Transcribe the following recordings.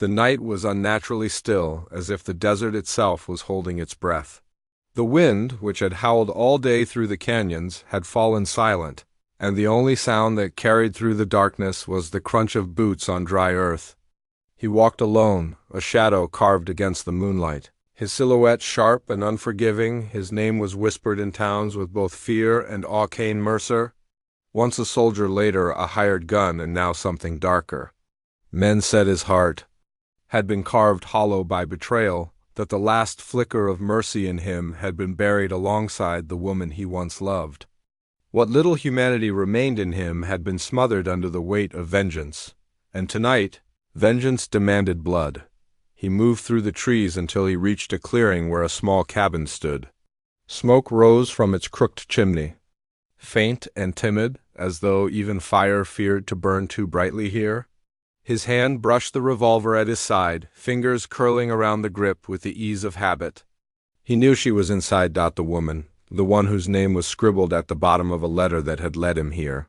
The night was unnaturally still, as if the desert itself was holding its breath. The wind, which had howled all day through the canyons, had fallen silent, and the only sound that carried through the darkness was the crunch of boots on dry earth. He walked alone, a shadow carved against the moonlight. His silhouette sharp and unforgiving, his name was whispered in towns with both fear and awe. Kane Mercer, once a soldier, later a hired gun, and now something darker. Men said his heart had been carved hollow by betrayal, that the last flicker of mercy in him had been buried alongside the woman he once loved. What little humanity remained in him had been smothered under the weight of vengeance, and tonight, vengeance demanded blood. He moved through the trees until he reached a clearing where a small cabin stood. Smoke rose from its crooked chimney, faint and timid, as though even fire feared to burn too brightly here. His hand brushed the revolver at his side, fingers curling around the grip with the ease of habit. He knew she was inside. The woman, the one whose name was scribbled at the bottom of a letter that had led him here.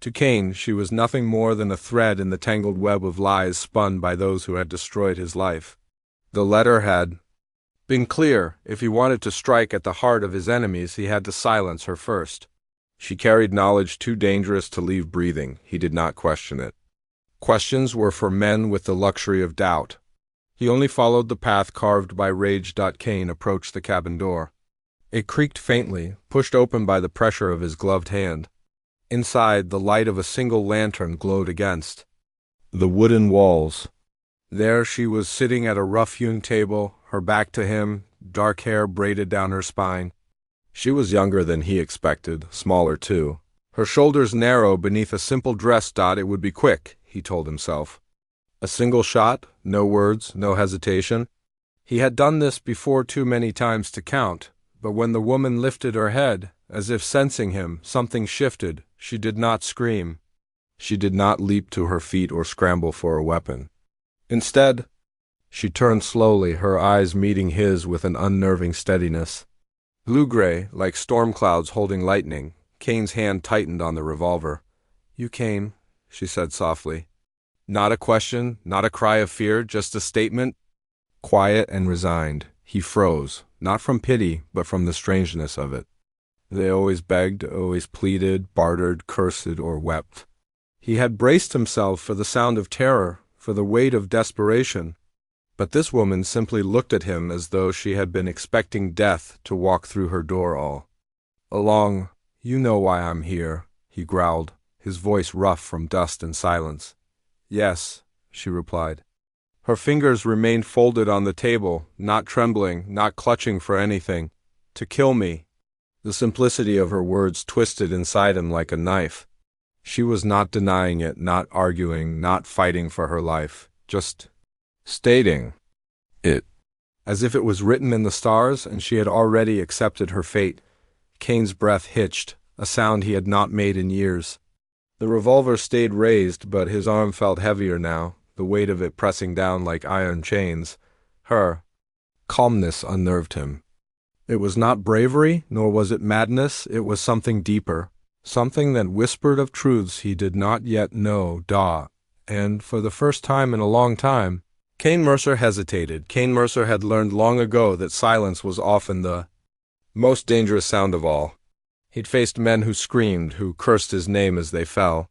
To Kane, she was nothing more than a thread in the tangled web of lies spun by those who had destroyed his life. The letter had been clear. If he wanted to strike at the heart of his enemies, he had to silence her first. She carried knowledge too dangerous to leave breathing. He did not question it. Questions were for men with the luxury of doubt. He only followed the path carved by rage. Kane approached the cabin door. It creaked faintly, pushed open by the pressure of his gloved hand. Inside, the light of a single lantern glowed against the wooden walls. There she was, sitting at a rough-hewn table, her back to him, dark hair braided down her spine. She was younger than he expected, smaller too. Her shoulders narrow beneath a simple dress. It would be quick, he told himself. A single shot, no words, no hesitation. He had done this before too many times to count, but when the woman lifted her head, as if sensing him, something shifted. She did not scream. She did not leap to her feet or scramble for a weapon. Instead, she turned slowly, her eyes meeting his with an unnerving steadiness. Blue-gray, like storm clouds holding lightning. Kane's hand tightened on the revolver. "You came," she said softly. Not a question, not a cry of fear, just a statement. Quiet and resigned. He froze, not from pity, but from the strangeness of it. They always begged, always pleaded, bartered, cursed, or wept. He had braced himself for the sound of terror, for the weight of desperation. But this woman simply looked at him as though she had been expecting death to walk through her door all along. "You know why I'm here," he growled, his voice rough from dust and silence. "Yes," she replied. Her fingers remained folded on the table, not trembling, not clutching for anything. "To kill me." The simplicity of her words twisted inside him like a knife. She was not denying it, not arguing, not fighting for her life, just stating it, as if it was written in the stars and she had already accepted her fate. Kane's breath hitched, a sound he had not made in years. The revolver stayed raised, but his arm felt heavier now, the weight of it pressing down like iron chains. Her calmness unnerved him. It was not bravery, nor was it madness. It was something deeper, something that whispered of truths he did not yet know. And for the first time in a long time, Kane Mercer hesitated. Kane Mercer had learned long ago that silence was often the most dangerous sound of all. He'd faced men who screamed, who cursed his name as they fell.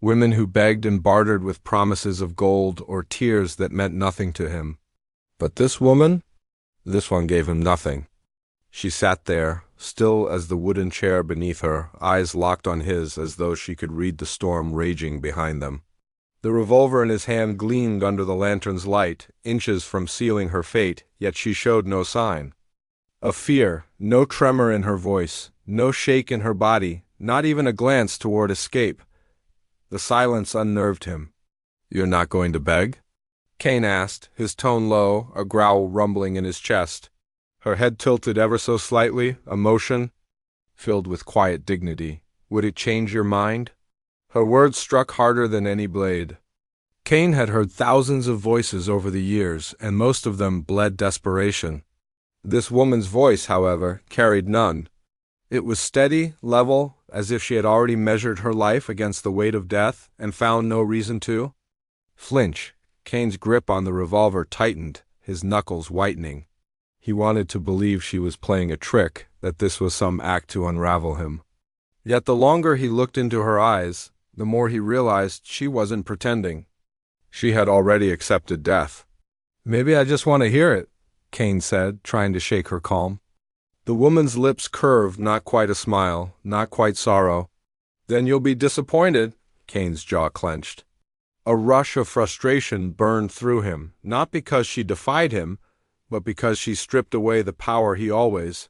Women who begged and bartered with promises of gold or tears that meant nothing to him. But this woman? This one gave him nothing. She sat there, still as the wooden chair beneath her, eyes locked on his as though she could read the storm raging behind them. The revolver in his hand gleamed under the lantern's light, inches from sealing her fate, yet she showed no sign of fear, no tremor in her voice, no shake in her body, not even a glance toward escape. The silence unnerved him. "You're not going to beg?" Kane asked, his tone low, a growl rumbling in his chest. Her head tilted ever so slightly, a motion filled with quiet dignity. "Would it change your mind?" Her words struck harder than any blade. Kane had heard thousands of voices over the years, and most of them bled desperation. This woman's voice, however, carried none. It was steady, level, as if she had already measured her life against the weight of death and found no reason to flinch. Kane's grip on the revolver tightened, his knuckles whitening. He wanted to believe she was playing a trick, that this was some act to unravel him. Yet the longer he looked into her eyes, the more he realized she wasn't pretending. She had already accepted death. "Maybe I just want to hear it," Kane said, trying to shake her calm. The woman's lips curved, not quite a smile, not quite sorrow. "Then you'll be disappointed." Kane's jaw clenched. A rush of frustration burned through him, not because she defied him, but because she stripped away the power he always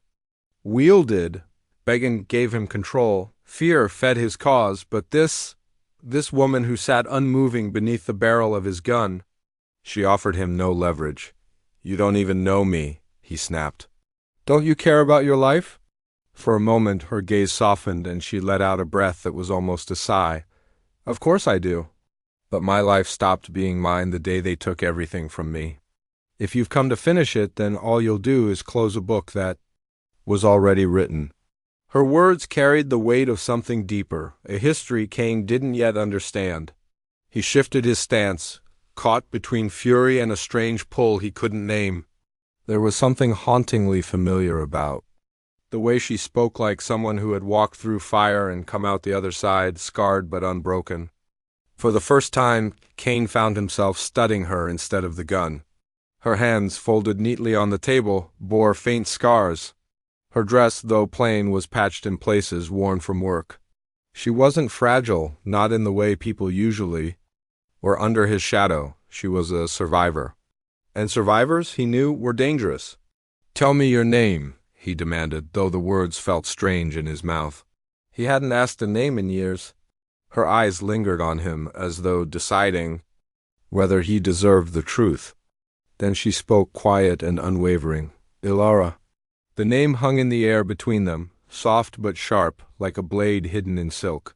wielded. Begging gave him control, fear fed his cause, but this woman who sat unmoving beneath the barrel of his gun, she offered him no leverage. "You don't even know me," he snapped. "Don't you care about your life?" For a moment her gaze softened and she let out a breath that was almost a sigh. "Of course I do. But my life stopped being mine the day they took everything from me. If you've come to finish it, then all you'll do is close a book that was already written." Her words carried the weight of something deeper, a history Kane didn't yet understand. He shifted his stance, caught between fury and a strange pull he couldn't name. There was something hauntingly familiar about the way she spoke, like someone who had walked through fire and come out the other side, scarred but unbroken. For the first time, Kane found himself studying her instead of the gun. Her hands, folded neatly on the table, bore faint scars. Her dress, though plain, was patched in places, worn from work. She wasn't fragile, not in the way people usually were under his shadow. She was a survivor. And survivors, he knew, were dangerous. "Tell me your name," he demanded, though the words felt strange in his mouth. He hadn't asked a name in years. Her eyes lingered on him, as though deciding whether he deserved the truth. Then she spoke, quiet and unwavering. "Ilara." The name hung in the air between them, soft but sharp, like a blade hidden in silk.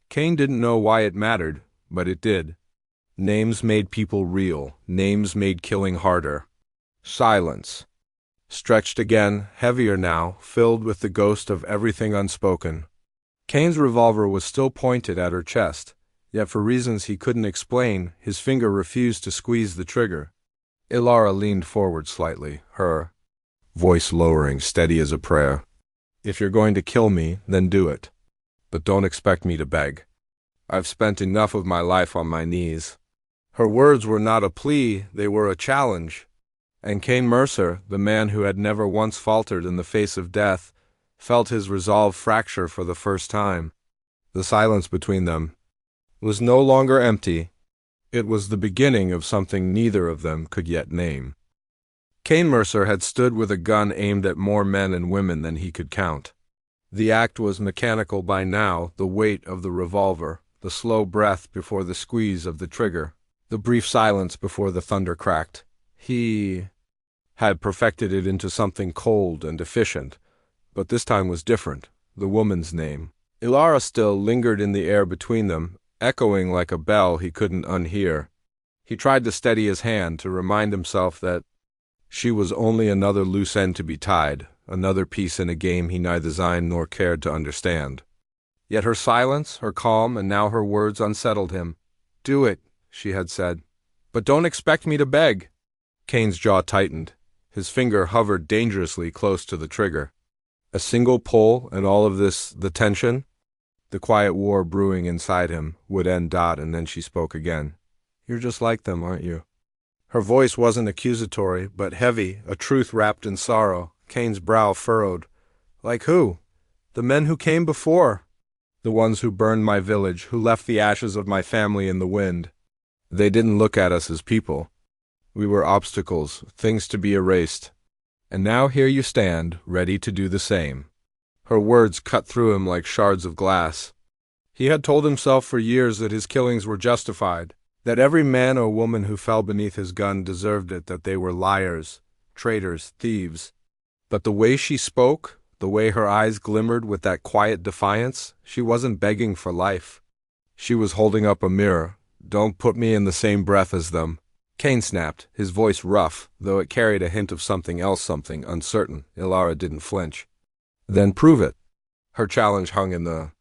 Kane didn't know why it mattered, but it did. Names made people real. Names made killing harder. Silence. Stretched again, heavier now, filled with the ghost of everything unspoken. Kane's revolver was still pointed at her chest, yet for reasons he couldn't explain, his finger refused to squeeze the trigger. Ilara leaned forward slightly, her voice lowering, steady as a prayer. "If you're going to kill me, then do it. But don't expect me to beg. I've spent enough of my life on my knees." Her words were not a plea, they were a challenge. And Kane Mercer, the man who had never once faltered in the face of death, felt his resolve fracture for the first time. The silence between them was no longer empty. It was the beginning of something neither of them could yet name. Kane Mercer had stood with a gun aimed at more men and women than he could count. The act was mechanical by now, the weight of the revolver, the slow breath before the squeeze of the trigger, the brief silence before the thunder cracked. He had perfected it into something cold and efficient. But this time was different. The woman's name. Ilara still lingered in the air between them, echoing like a bell he couldn't unhear. He tried to steady his hand, to remind himself that she was only another loose end to be tied, another piece in a game he neither designed nor cared to understand. Yet her silence, her calm, and now her words unsettled him. "Do it," she had said. "But don't expect me to beg." Kane's jaw tightened. His finger hovered dangerously close to the trigger. A single pull, and all of this, the tension, the quiet war brewing inside him, would end. And then she spoke again. "You're just like them, aren't you?" Her voice wasn't accusatory, but heavy, a truth wrapped in sorrow. Kane's brow furrowed. "Like who?" "The men who came before. The ones who burned my village, who left the ashes of my family in the wind. They didn't look at us as people. We were obstacles, things to be erased. And now here you stand, ready to do the same." Her words cut through him like shards of glass. He had told himself for years that his killings were justified, that every man or woman who fell beneath his gun deserved it, that they were liars, traitors, thieves. But the way she spoke, the way her eyes glimmered with that quiet defiance, she wasn't begging for life. She was holding up a mirror. "Don't put me in the same breath as them." Kane snapped, his voice rough, though it carried a hint of something else, something uncertain. Ilara didn't flinch. "Then prove it." Her challenge hung in the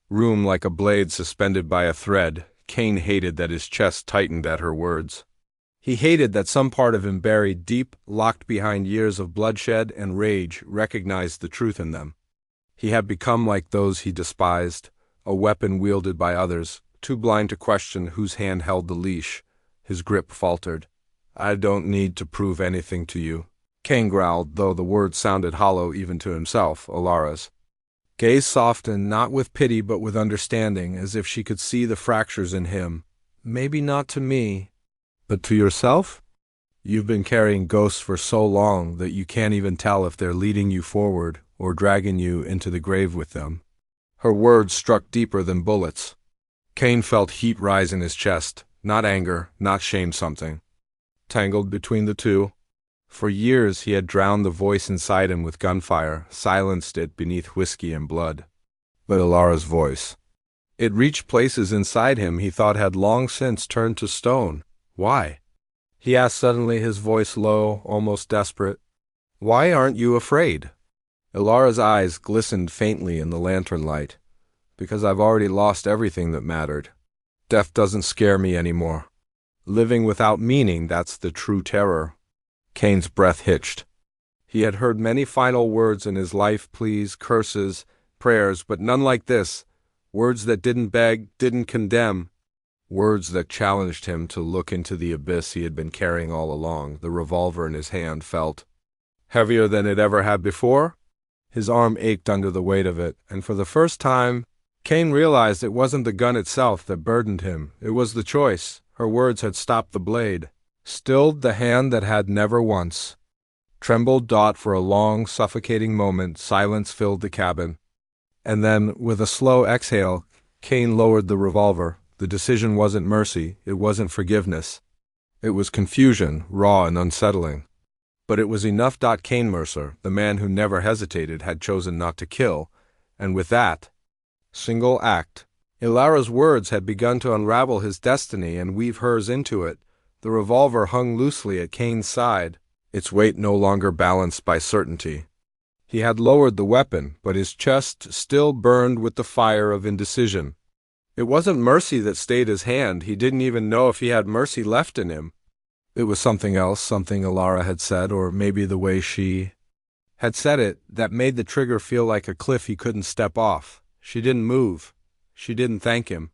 room like a blade suspended by a thread. Kane hated that his chest tightened at her words. He hated that some part of him buried deep, locked behind years of bloodshed and rage, recognized the truth in them. He had become like those he despised, a weapon wielded by others, too blind to question whose hand held the leash. His grip faltered. "I don't need to prove anything to you," Cain growled, though the words sounded hollow even to himself. Alara's gaze softened, not with pity but with understanding, as if she could see the fractures in him. "Maybe not to me, but to yourself? You've been carrying ghosts for so long that you can't even tell if they're leading you forward or dragging you into the grave with them." Her words struck deeper than bullets. Cain felt heat rise in his chest, not anger, not shame, something tangled between the two. For years he had drowned the voice inside him with gunfire, silenced it beneath whiskey and blood. But Alara's voice, it reached places inside him he thought had long since turned to stone. "Why?" he asked suddenly, his voice low, almost desperate. "Why aren't you afraid?" Alara's eyes glistened faintly in the lantern light. "Because I've already lost everything that mattered. Death doesn't scare me anymore. Living without meaning, that's the true terror." Cain's breath hitched. He had heard many final words in his life, pleas, curses, prayers, but none like this. Words that didn't beg, didn't condemn. Words that challenged him to look into the abyss he had been carrying all along. The revolver in his hand felt heavier than it ever had before. His arm ached under the weight of it, and for the first time, Cain realized it wasn't the gun itself that burdened him. It was the choice. Her words had stopped the blade, stilled the hand that had never once trembled. For a long, suffocating moment, silence filled the cabin. And then, with a slow exhale, Cain lowered the revolver. The decision wasn't mercy, it wasn't forgiveness. It was confusion, raw and unsettling. But it was enough. Cain Mercer, the man who never hesitated, had chosen not to kill, and with that single act, Alara's words had begun to unravel his destiny and weave hers into it. The revolver hung loosely at Cain's side, its weight no longer balanced by certainty. He had lowered the weapon, but his chest still burned with the fire of indecision. It wasn't mercy that stayed his hand. He didn't even know if he had mercy left in him. It was something else, something Alara had said, or maybe the way she had said it, that made the trigger feel like a cliff he couldn't step off. She didn't move. She didn't thank him.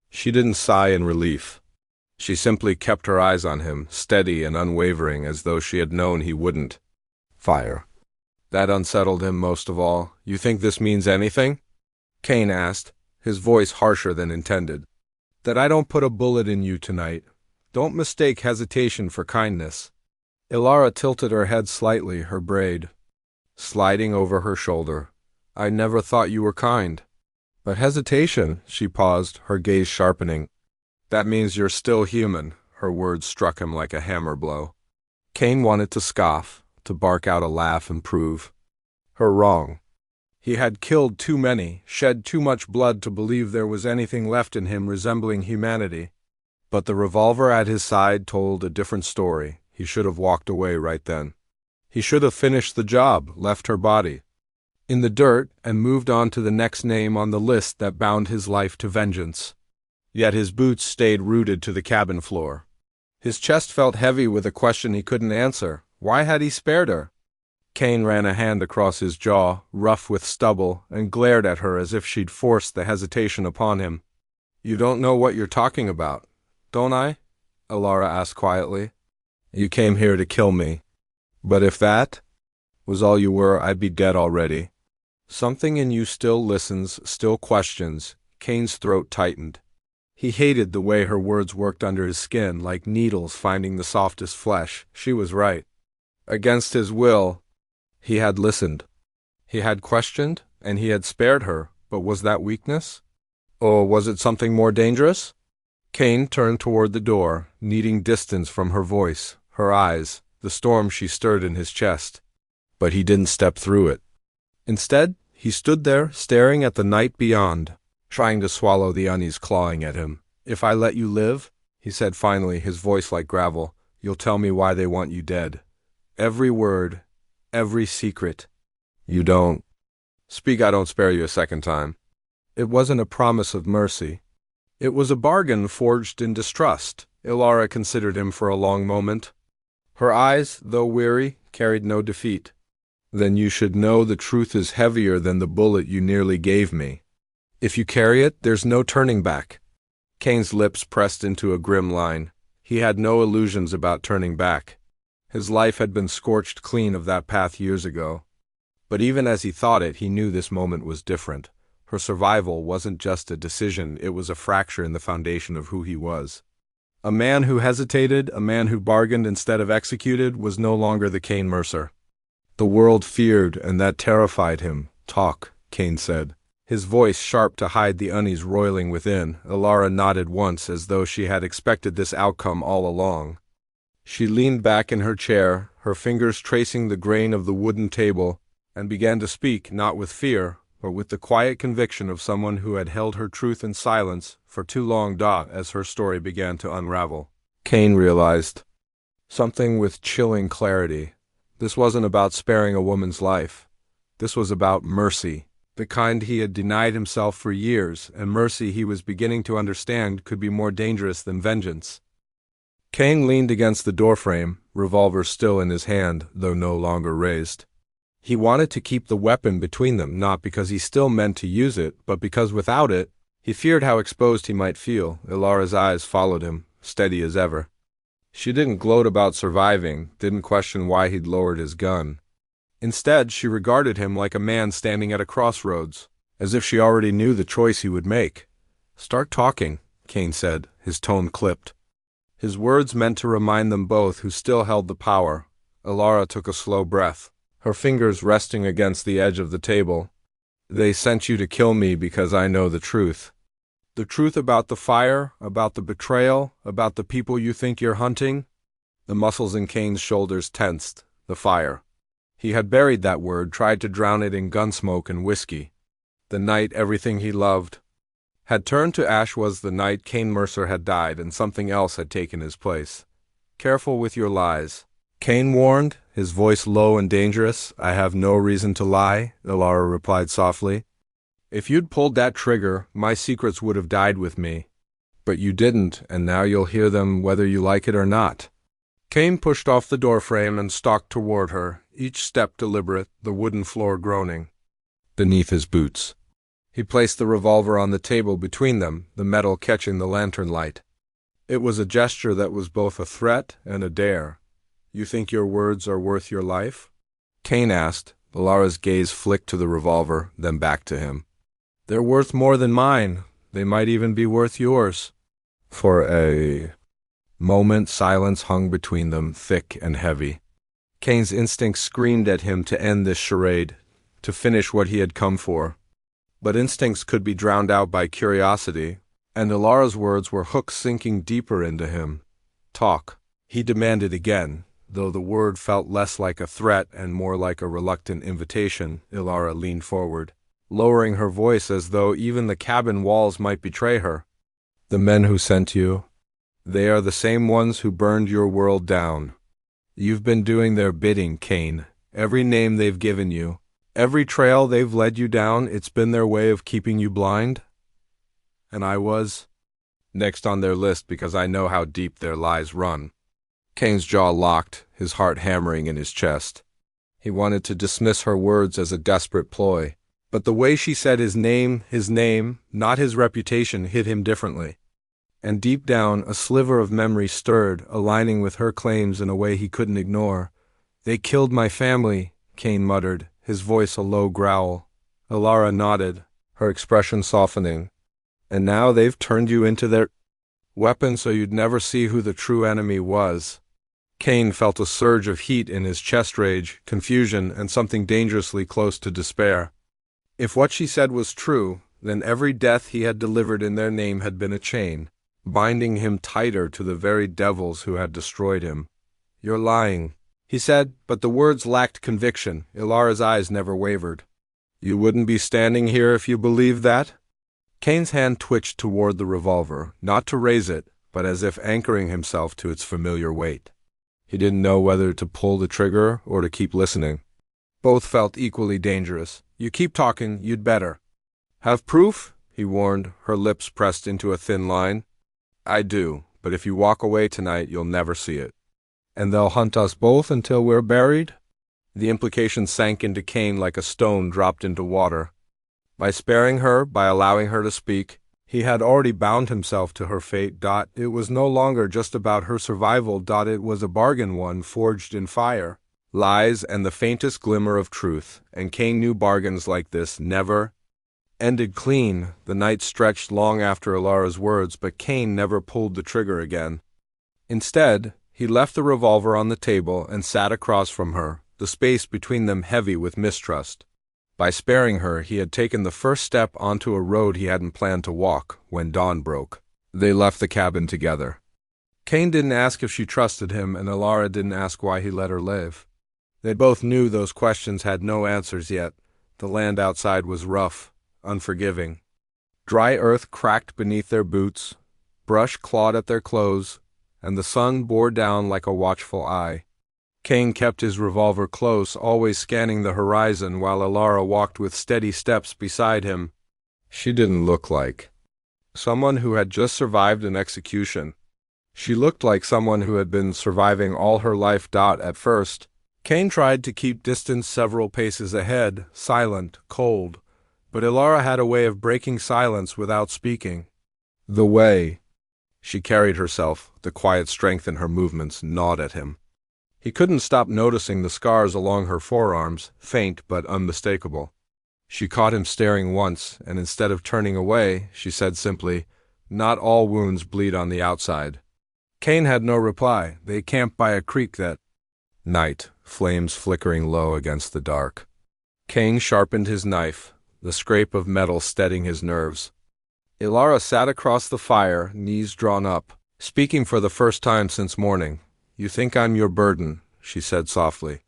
She didn't sigh in relief. She simply kept her eyes on him, steady and unwavering, as though she had known he wouldn't fire. That unsettled him most of all. "You think this means anything?" Cain asked, his voice harsher than intended. "That I don't put a bullet in you tonight. Don't mistake hesitation for kindness." Alara tilted her head slightly, her braid sliding over her shoulder. "I never thought you were kind." "But hesitation," she paused, her gaze sharpening. "That means you're still human." Her words struck him like a hammer blow. Cain wanted to scoff, to bark out a laugh and prove her wrong. He had killed too many, shed too much blood to believe there was anything left in him resembling humanity. But the revolver at his side told a different story. He should have walked away right then. He should have finished the job, left her body in the dirt, and moved on to the next name on the list that bound his life to vengeance. Yet his boots stayed rooted to the cabin floor. His chest felt heavy with a question he couldn't answer. Why had he spared her? Cain ran a hand across his jaw, rough with stubble, and glared at her as if she'd forced the hesitation upon him. "You don't know what you're talking about, don't I?" Alara asked quietly. "You came here to kill me. But if that was all you were, I'd be dead already." Something in you still listens, still questions. Cain's throat tightened. He hated the way her words worked under his skin, like needles finding the softest flesh. She was right. Against his will, he had listened. He had questioned, and he had spared her, but was that weakness? Or was it something more dangerous? Cain turned toward the door, needing distance from her voice, her eyes, the storm she stirred in his chest. But he didn't step through it. Instead, he stood there, staring at the night beyond, trying to swallow the unease clawing at him. "If I let you live," he said finally, his voice like gravel, "you'll tell me why they want you dead. Every word, every secret. You don't speak, I don't spare you a second time." It wasn't a promise of mercy. It was a bargain forged in distrust. Ilara considered him for a long moment. Her eyes, though weary, carried no defeat. Then you should know the truth is heavier than the bullet you nearly gave me. If you carry it, there's no turning back. Kane's lips pressed into a grim line. He had no illusions about turning back. His life had been scorched clean of that path years ago. But even as he thought it, he knew this moment was different. Her survival wasn't just a decision, it was a fracture in the foundation of who he was. A man who hesitated, a man who bargained instead of executed, was no longer the Kane Mercer. The world feared, and that terrified him. "Talk," Kane said, his voice sharp to hide the unease roiling within. Ilara nodded once, as though she had expected this outcome all along. She leaned back in her chair, her fingers tracing the grain of the wooden table, and began to speak, not with fear, but with the quiet conviction of someone who had held her truth in silence for too long. As her story began to unravel, Kane realized something with chilling clarity. This wasn't about sparing a woman's life. This was about mercy, the kind he had denied himself for years, and mercy he was beginning to understand could be more dangerous than vengeance. Kane leaned against the doorframe, revolver still in his hand, though no longer raised. He wanted to keep the weapon between them, not because he still meant to use it, but because without it, he feared how exposed he might feel. Ilara's eyes followed him, steady as ever. She didn't gloat about surviving, didn't question why he'd lowered his gun. Instead, she regarded him like a man standing at a crossroads, as if she already knew the choice he would make. "Start talking," Kane said, his tone clipped. His words meant to remind them both who still held the power. Ilara took a slow breath, her fingers resting against the edge of the table. "They sent you to kill me because I know the truth. The truth about the fire, about the betrayal, about the people you think you're hunting." The muscles in Kane's shoulders tensed. The fire. He had buried that word, tried to drown it in gunsmoke and whiskey. The night everything he loved had turned to ash was the night Kane Mercer had died, and something else had taken his place. "Careful with your lies," Kane warned, his voice low and dangerous. "I have no reason to lie," Ilara replied softly. "If you'd pulled that trigger, my secrets would have died with me. But you didn't, and now you'll hear them whether you like it or not." Kane pushed off the doorframe and stalked toward her, each step deliberate, the wooden floor groaning beneath his boots. He placed the revolver on the table between them, the metal catching the lantern light. It was a gesture that was both a threat and a dare. "You think your words are worth your life?" Kane asked. Ilara's gaze flicked to the revolver, then back to him. "They're worth more than mine. They might even be worth yours." For a moment, silence hung between them, thick and heavy. Kane's instincts screamed at him to end this charade, to finish what he had come for. But instincts could be drowned out by curiosity, and Ilara's words were hooks sinking deeper into him. "Talk," he demanded again, though the word felt less like a threat and more like a reluctant invitation. Ilara leaned forward, lowering her voice as though even the cabin walls might betray her. "The men who sent you, they are the same ones who burned your world down. You've been doing their bidding, Kane. Every name they've given you, every trail they've led you down, it's been their way of keeping you blind. And I was next on their list because I know how deep their lies run." Kane's jaw locked, his heart hammering in his chest. He wanted to dismiss her words as a desperate ploy, but the way she said his name, not his reputation, hit him differently. And deep down, a sliver of memory stirred, aligning with her claims in a way he couldn't ignore. "They killed my family," Kane muttered, his voice a low growl. Ilara nodded, her expression softening. "And now they've turned you into their weapon so you'd never see who the true enemy was." Kane felt a surge of heat in his chest, rage, confusion, and something dangerously close to despair. If what she said was true, then every death he had delivered in their name had been a chain, binding him tighter to the very devils who had destroyed him. "You're lying," he said, but the words lacked conviction. Ilara's eyes never wavered. "You wouldn't be standing here if you believed that?" Kane's hand twitched toward the revolver, not to raise it, but as if anchoring himself to its familiar weight. He didn't know whether to pull the trigger or to keep listening. Both felt equally dangerous. "You keep talking, you'd better." "Have proof?" he warned, her lips pressed into a thin line. "I do," but if you walk away tonight, you'll never see it. And they'll hunt us both until we're buried? The implication sank into Cain like a stone dropped into water. By sparing her, by allowing her to speak, he had already bound himself to her fate. It was no longer just about her survival. It was a bargain, one forged in fire, lies, and the faintest glimmer of truth, and Cain knew bargains like this never ended clean. The night stretched long after Ilara's words, but Cain never pulled the trigger again. Instead, he left the revolver on the table and sat across from her, the space between them heavy with mistrust. By sparing her, he had taken the first step onto a road he hadn't planned to walk. When dawn broke, they left the cabin together. Cain didn't ask if she trusted him, and Ilara didn't ask why he let her live. They both knew those questions had no answers yet. The land outside was rough, unforgiving. Dry earth cracked beneath their boots, brush clawed at their clothes, and the sun bore down like a watchful eye. Cain kept his revolver close, always scanning the horizon, while Ilara walked with steady steps beside him. She didn't look like someone who had just survived an execution. She looked like someone who had been surviving all her life. At first, Cain tried to keep distance several paces ahead, silent, cold, but Ilara had a way of breaking silence without speaking. The way she carried herself, the quiet strength in her movements, gnawed at him. He couldn't stop noticing the scars along her forearms, faint but unmistakable. She caught him staring once, and instead of turning away, she said simply, "Not all wounds bleed on the outside." Cain had no reply. They camped by a creek that night, flames flickering low against the dark. Cain sharpened his knife, the scrape of metal steadying his nerves. Ilara sat across the fire, knees drawn up, speaking for the first time since morning. "You think I'm your burden," she said softly.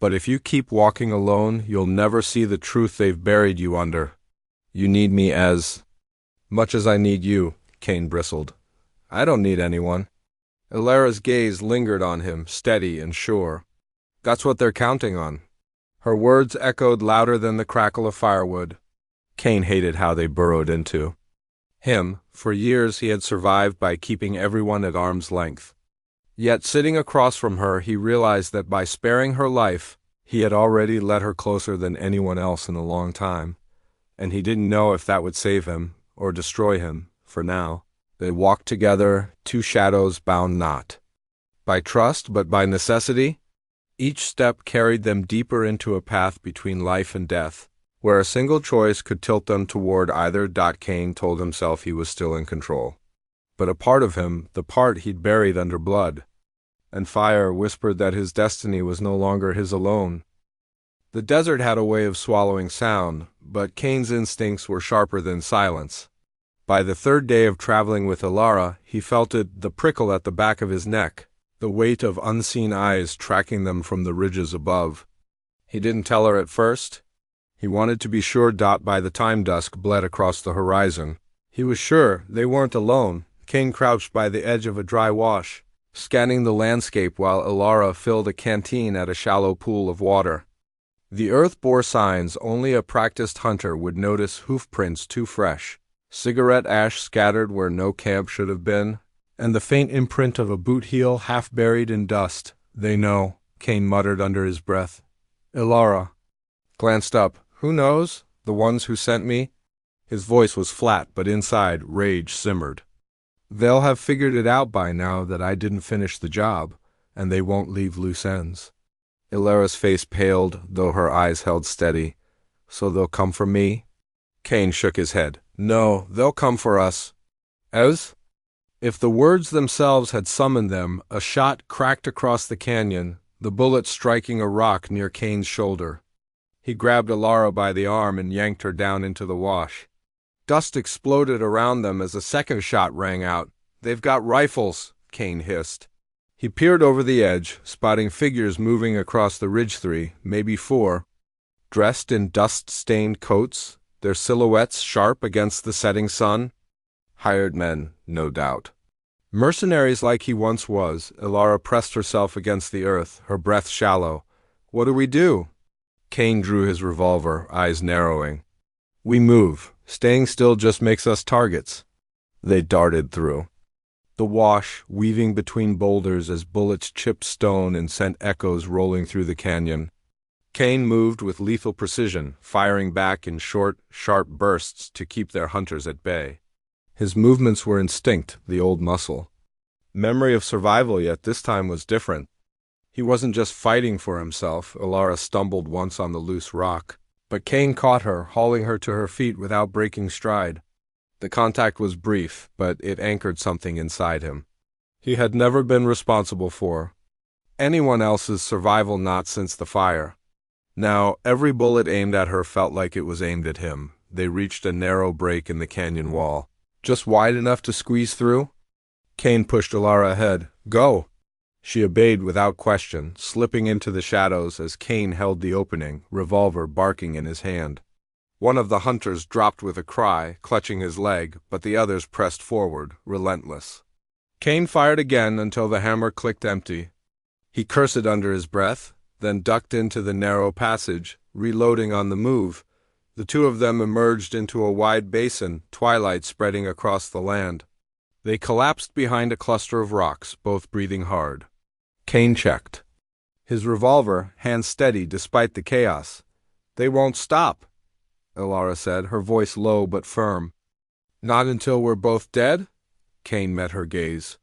"But if you keep walking alone, you'll never see the truth they've buried you under. You need me as much as I need you," Cain bristled. "I don't need anyone." Ilara's gaze lingered on him, steady and sure. "That's what they're counting on." Her words echoed louder than the crackle of firewood. Cain hated how they burrowed into him. For years he had survived by keeping everyone at arm's length. Yet sitting across from her, he realized that by sparing her life, he had already led her closer than anyone else in a long time. And he didn't know if that would save him or destroy him. For now, they walked together, two shadows bound not by trust but by necessity. Each step carried them deeper into a path between life and death, where a single choice could tilt them toward either. Cain told himself he was still in control. But a part of him, the part he'd buried under blood and fire, whispered that his destiny was no longer his alone. The desert had a way of swallowing sound, but Cain's instincts were sharper than silence. By the third day of traveling with Ilara, he felt it, the prickle at the back of his neck, the weight of unseen eyes tracking them from the ridges above. He didn't tell her at first. He wanted to be sure. By the time dusk bled across the horizon, he was sure they weren't alone. Cain crouched by the edge of a dry wash, scanning the landscape while Ilara filled a canteen at a shallow pool of water. The earth bore signs only a practiced hunter would notice: hoof prints too fresh, cigarette ash scattered where no camp should have been, and the faint imprint of a boot heel half buried in dust. "They know," Cain muttered under his breath. Ilara glanced up. "Who knows? The ones who sent me?" His voice was flat, but inside, rage simmered. "They'll have figured it out by now that I didn't finish the job, and they won't leave loose ends." Ilara's face paled, though her eyes held steady. "So they'll come for me?" Cain shook his head. "No, they'll come for us." As if the words themselves had summoned them, a shot cracked across the canyon, the bullet striking a rock near Cain's shoulder. He grabbed Ilara by the arm and yanked her down into the wash. Dust exploded around them as a second shot rang out. "They've got rifles," Cain hissed. He peered over the edge, spotting figures moving across the ridge, 3, maybe 4, dressed in dust-stained coats, their silhouettes sharp against the setting sun. Hired men, no doubt. Mercenaries like he once was. Ilara pressed herself against the earth, her breath shallow. "What do we do?" Cain drew his revolver, eyes narrowing. "We move. Staying still just makes us targets." They darted through The wash, weaving between boulders as bullets chipped stone and sent echoes rolling through the canyon. Cain moved with lethal precision, firing back in short, sharp bursts to keep their hunters at bay. His movements were instinct, the old muscle. Memory of survival, yet this time was different. He wasn't just fighting for himself. Ilara stumbled once on the loose rock, but Cain caught her, hauling her to her feet without breaking stride. The contact was brief, but it anchored something inside him. He had never been responsible for anyone else's survival, not since the fire. Now, every bullet aimed at her felt like it was aimed at him. They reached a narrow break in the canyon wall, just wide enough to squeeze through. Cain pushed Ilara ahead. "Go!" She obeyed without question, slipping into the shadows as Cain held the opening, revolver barking in his hand. One of the hunters dropped with a cry, clutching his leg, but the others pressed forward, relentless. Cain fired again until the hammer clicked empty. He cursed under his breath, then ducked into the narrow passage, reloading on the move. The two of them emerged into a wide basin, twilight spreading across the land. They collapsed behind a cluster of rocks, both breathing hard. Cain checked. His revolver, hand steady despite the chaos. "They won't stop," Ilara said, her voice low but firm. "Not until we're both dead?" Cain met her gaze.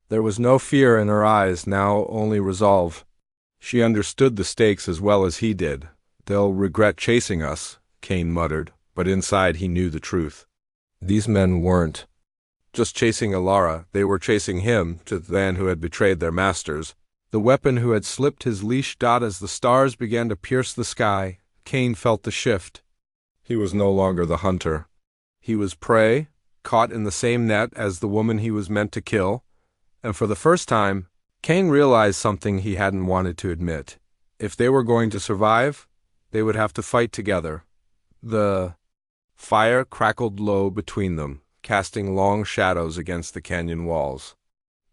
There was no fear in her eyes, now only resolve. She understood the stakes as well as he did. "They'll regret chasing us," Cain muttered, but inside he knew the truth. These men weren't just chasing Ilara, they were chasing him, to the man who had betrayed their masters, the weapon who had slipped his leash. As the stars began to pierce the sky, Cain felt the shift. He was no longer the hunter. He was prey, caught in the same net as the woman he was meant to kill, and for the first time, Cain realized something he hadn't wanted to admit. If they were going to survive, they would have to fight together. The fire crackled low between them, casting long shadows against the canyon walls.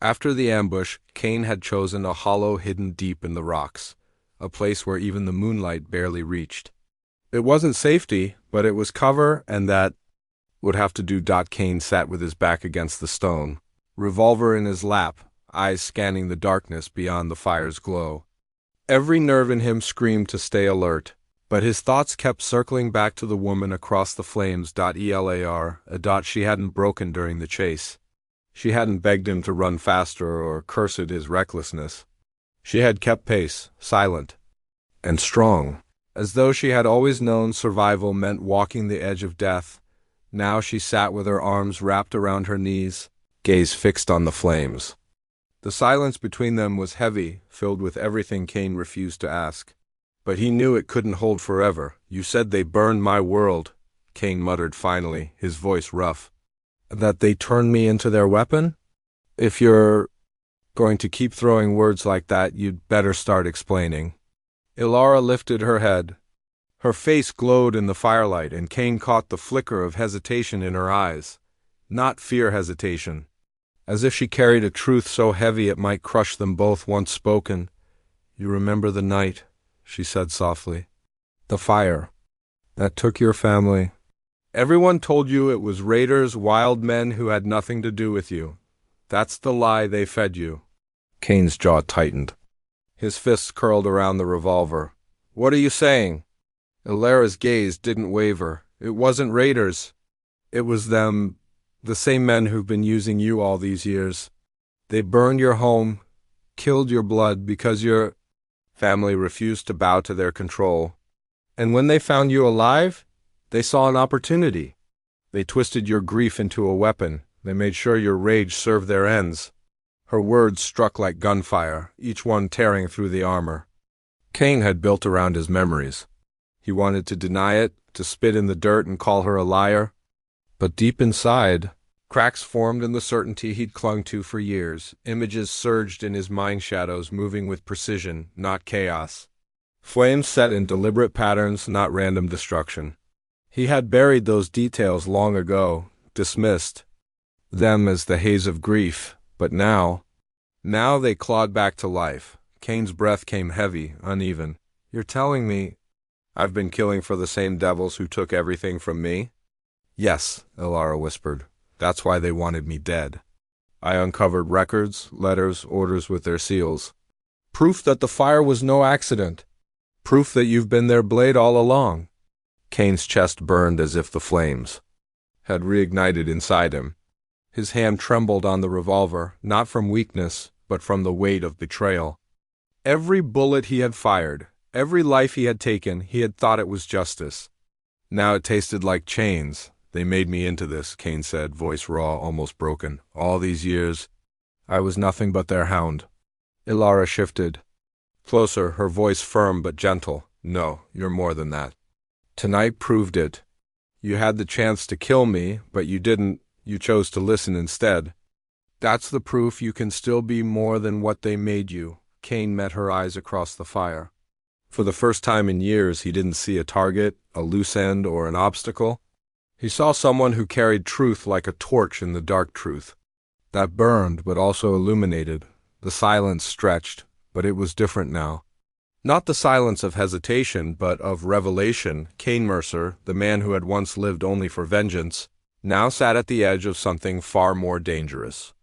After the ambush, Cain had chosen a hollow hidden deep in the rocks, a place where even the moonlight barely reached. It wasn't safety, but it was cover, and that would have to do. Cain sat with his back against the stone, revolver in his lap, eyes scanning the darkness beyond the fire's glow. Every nerve in him screamed to stay alert, but his thoughts kept circling back to the woman across the flames. Elar, a dot she hadn't broken during the chase. She hadn't begged him to run faster or cursed his recklessness. She had kept pace, silent and strong, as though she had always known survival meant walking the edge of death. Now she sat with her arms wrapped around her knees, gaze fixed on the flames. The silence between them was heavy, filled with everything Cain refused to ask. But he knew it couldn't hold forever. "You said they burned my world," Cain muttered finally, his voice rough. "That they turned me into their weapon? If you're going to keep throwing words like that, you'd better start explaining." Ilara lifted her head. Her face glowed in the firelight, and Cain caught the flicker of hesitation in her eyes. Not fear hesitation, as if she carried a truth so heavy it might crush them both once spoken. "You remember the night," she said softly. "The fire that took your family. Everyone told you it was raiders, wild men who had nothing to do with you. That's the lie they fed you." Cain's jaw tightened. His fists curled around the revolver. "What are you saying?" Ilara's gaze didn't waver. "It wasn't raiders. It was them, the same men who've been using you all these years. They burned your home, killed your blood because your family refused to bow to their control. And when they found you alive, they saw an opportunity. They twisted your grief into a weapon. They made sure your rage served their ends." Her words struck like gunfire, each one tearing through the armor. Cain had built around his memories. He wanted to deny it, to spit in the dirt and call her a liar. But deep inside, cracks formed in the certainty he'd clung to for years. Images surged in his mind shadows, moving with precision, not chaos. Flames set in deliberate patterns, not random destruction. He had buried those details long ago, dismissed them as the haze of grief, but now they clawed back to life. Cain's breath came heavy, uneven. "You're telling me I've been killing for the same devils who took everything from me?" "Yes," Ilara whispered. "That's why they wanted me dead." I uncovered records, letters, orders with their seals. Proof that the fire was no accident. Proof that you've been their blade all along." Kane's chest burned as if the flames had reignited inside him. His hand trembled on the revolver, not from weakness, but from the weight of betrayal. Every bullet he had fired, every life he had taken, he had thought it was justice. Now it tasted like chains. "They made me into this," Kane said, voice raw, almost broken. "All these years, I was nothing but their hound." Ilara shifted closer, her voice firm but gentle. "No, you're more than that. Tonight proved it. You had the chance to kill me, but you didn't. You chose to listen instead. That's the proof you can still be more than what they made you." Kane met her eyes across the fire. For the first time in years, he didn't see a target, a loose end, or an obstacle. He saw someone who carried truth like a torch in the dark, truth that burned but also illuminated. The silence stretched, but it was different now. Not the silence of hesitation, but of revelation. Kane Mercer, the man who had once lived only for vengeance, now sat at the edge of something far more dangerous.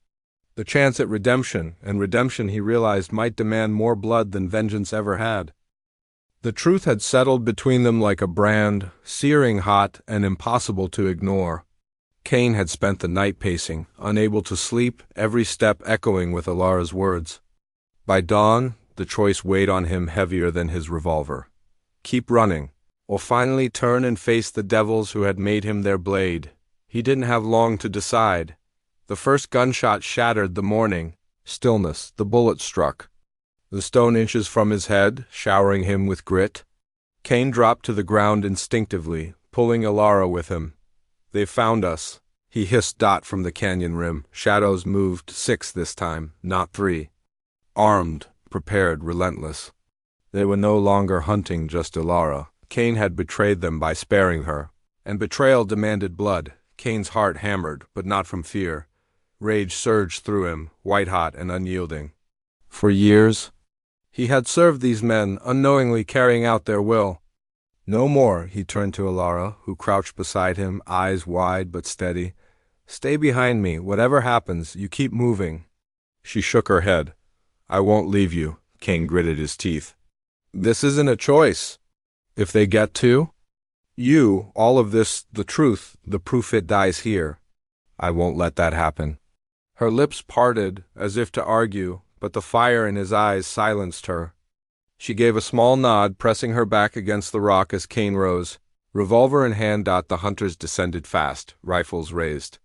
The chance at redemption, and redemption he realized might demand more blood than vengeance ever had. The truth had settled between them like a brand, searing hot and impossible to ignore. Kane had spent the night pacing, unable to sleep, every step echoing with Ilara's words. By dawn, the choice weighed on him heavier than his revolver. Keep running, or finally turn and face the devils who had made him their blade. He didn't have long to decide. The first gunshot shattered the morning. Stillness. The bullet struck the stone inches from his head, showering him with grit. Kane dropped to the ground instinctively, pulling Ilara with him. "They found us," he hissed from the canyon rim. Shadows moved, 6 this time, not 3. Armed, prepared, relentless. They were no longer hunting just Ilara. Kane had betrayed them by sparing her, and betrayal demanded blood. Kane's heart hammered, but not from fear. Rage surged through him, white-hot and unyielding. For years, he had served these men, unknowingly carrying out their will. "No more," he turned to Ilara, who crouched beside him, eyes wide but steady. "Stay behind me. Whatever happens, you keep moving." She shook her head. "I won't leave you," Kane gritted his teeth. "This isn't a choice. If they get to you, all of this, the truth, the proof, it dies here. I won't let that happen." Her lips parted, as if to argue, but the fire in his eyes silenced her. She gave a small nod, pressing her back against the rock as Kane rose. Revolver in hand, the hunters descended fast, rifles raised.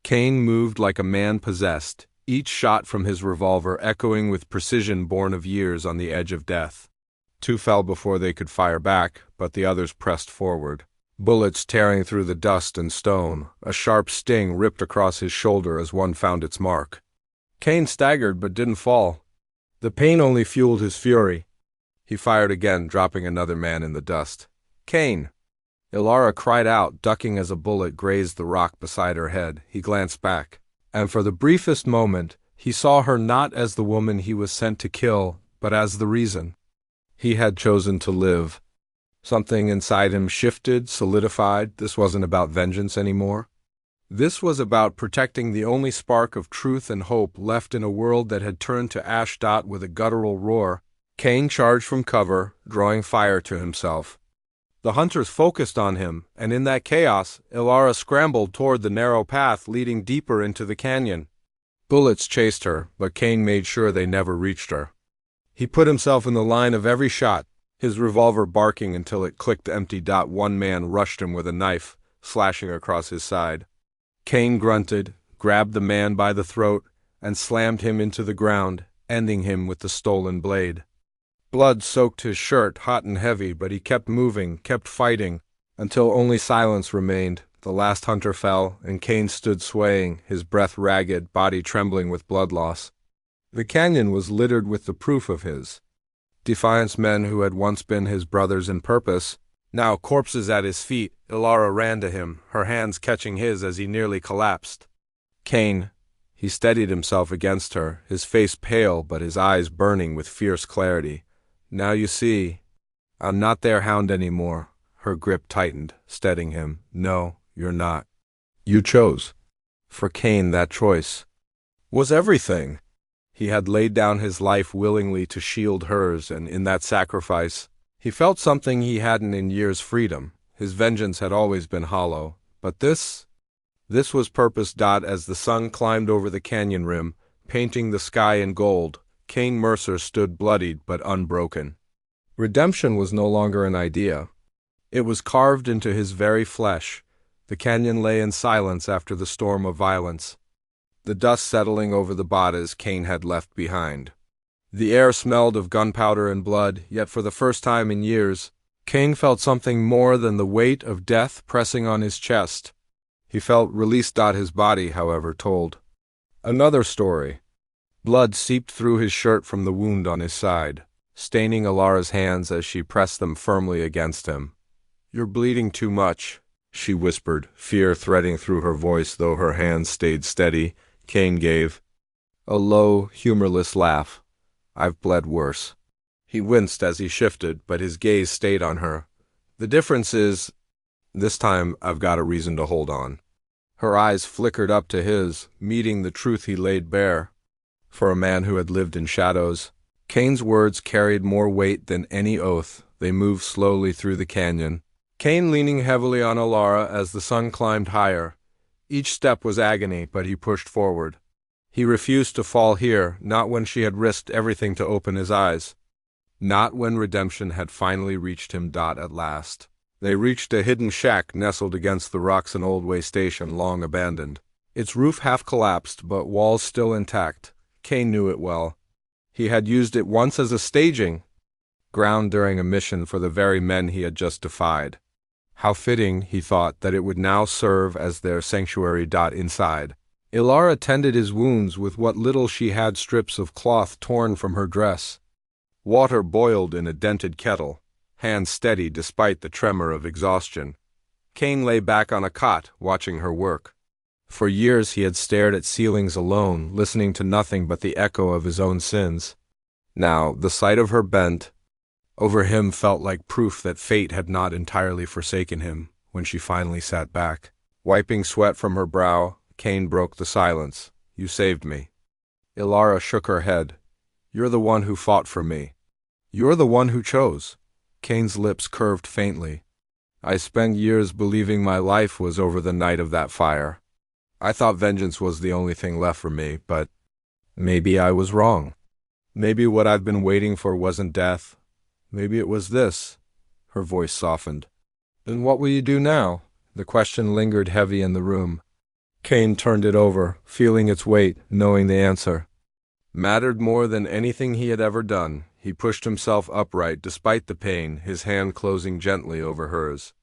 Kane moved like a man possessed, each shot from his revolver echoing with precision born of years on the edge of death. 2 fell before they could fire back, but the others pressed forward. Bullets tearing through the dust and stone, a sharp sting ripped across his shoulder as one found its mark. Kane staggered but didn't fall. The pain only fueled his fury. He fired again, dropping another man in the dust. "Kane!" Ilara cried out, ducking as a bullet grazed the rock beside her head. He glanced back, and for the briefest moment, he saw her not as the woman he was sent to kill, but as the reason he had chosen to live. Something inside him shifted, solidified. This wasn't about vengeance anymore. This was about protecting the only spark of truth and hope left in a world that had turned to ash. With a guttural roar, Kane charged from cover, drawing fire to himself. The hunters focused on him, and in that chaos, Ilara scrambled toward the narrow path leading deeper into the canyon. Bullets chased her, but Kane made sure they never reached her. He put himself in the line of every shot, his revolver barking until it clicked empty. One man rushed him with a knife, slashing across his side. Kane grunted, grabbed the man by the throat, and slammed him into the ground, ending him with the stolen blade. Blood soaked his shirt, hot and heavy, but he kept moving, kept fighting, until only silence remained. The last hunter fell, and Kane stood swaying, his breath ragged, body trembling with blood loss. The canyon was littered with the proof of his defiance, men who had once been his brothers in purpose, now corpses at his feet. Ilara ran to him, her hands catching his as he nearly collapsed. "Kane." He steadied himself against her, his face pale but his eyes burning with fierce clarity. "Now you see, I'm not their hound anymore." Her grip tightened, steadying him. "No, you're not. You chose." For Kane, that choice was everything. He had laid down his life willingly to shield hers, and in that sacrifice, he felt something he hadn't in years: freedom. His vengeance had always been hollow, but this was purpose. As the sun climbed over the canyon rim, painting the sky in gold, Kane Mercer stood bloodied but unbroken. Redemption was no longer an idea. It was carved into his very flesh. The canyon lay in silence after the storm of violence, the dust settling over the bodies Kane had left behind. The air smelled of gunpowder and blood, yet for the first time in years, Kane felt something more than the weight of death pressing on his chest. He felt released. His body, however, told another story. Blood seeped through his shirt from the wound on his side, staining Alara's hands as she pressed them firmly against him. "You're bleeding too much," she whispered, fear threading through her voice. Though her hands stayed steady, Kane gave a low, humorless laugh. "I've bled worse." He winced as he shifted, but his gaze stayed on her. "The difference is, this time I've got a reason to hold on." Her eyes flickered up to his, meeting the truth he laid bare. For a man who had lived in shadows, Kane's words carried more weight than any oath. They moved slowly through the canyon, Kane leaning heavily on Alara as the sun climbed higher. Each step was agony, but he pushed forward. He refused to fall here, not when she had risked everything to open his eyes. Not when redemption had finally reached him. At last, they reached a hidden shack nestled against the rocks, an old way station long abandoned. Its roof half collapsed, but walls still intact. Kane knew it well. He had used it once as a staging ground during a mission for the very men he had just defied. How fitting, he thought, that it would now serve as their sanctuary. Inside, Ilara tended his wounds with what little she had: strips of cloth torn from her dress. Water boiled in a dented kettle, hands steady despite the tremor of exhaustion. Kane lay back on a cot, watching her work. For years he had stared at ceilings alone, listening to nothing but the echo of his own sins. Now, the sight of her bent over him felt like proof that fate had not entirely forsaken him. When she finally sat back, wiping sweat from her brow, Kane broke the silence. "You saved me." Ilara shook her head. "You're the one who fought for me. You're the one who chose." Kane's lips curved faintly. "I spent years believing my life was over the night of that fire. I thought vengeance was the only thing left for me, but maybe I was wrong. Maybe what I've been waiting for wasn't death. Maybe it was this." Her voice softened. "Then what will you do now?" The question lingered heavy in the room. Kane turned it over, feeling its weight, knowing the answer mattered more than anything he had ever done. He pushed himself upright despite the pain, his hand closing gently over hers.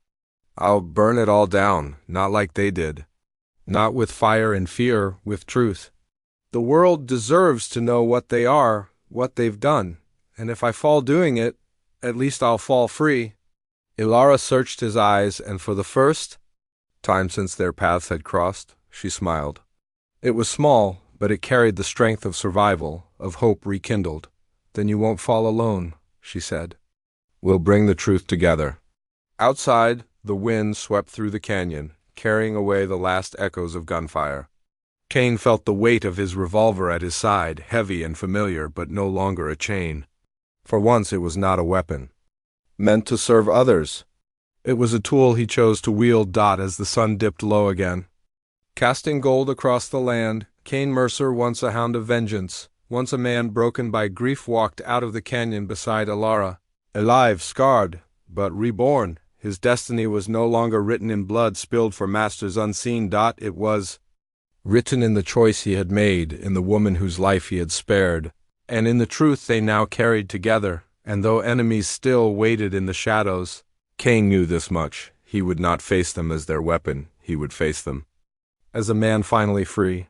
"I'll burn it all down, not like they did. Not with fire and fear, with truth. The world deserves to know what they are, what they've done, and if I fall doing it, at least I'll fall free." Ilara searched his eyes, and for the first time since their paths had crossed, she smiled. It was small, but it carried the strength of survival, of hope rekindled. "Then you won't fall alone," she said. "We'll bring the truth together." Outside, the wind swept through the canyon, carrying away the last echoes of gunfire. Kane felt the weight of his revolver at his side, heavy and familiar, but no longer a chain. For once it was not a weapon meant to serve others. It was a tool he chose to wield. As the sun dipped low again, casting gold across the land, Kane Mercer, once a hound of vengeance, once a man broken by grief, walked out of the canyon beside Alara. Alive, scarred, but reborn. His destiny was no longer written in blood spilled for masters unseen. It was written in the choice he had made, in the woman whose life he had spared, and in the truth they now carried together. And though enemies still waited in the shadows, Kane knew this much: he would not face them as their weapon, he would face them as a man finally free.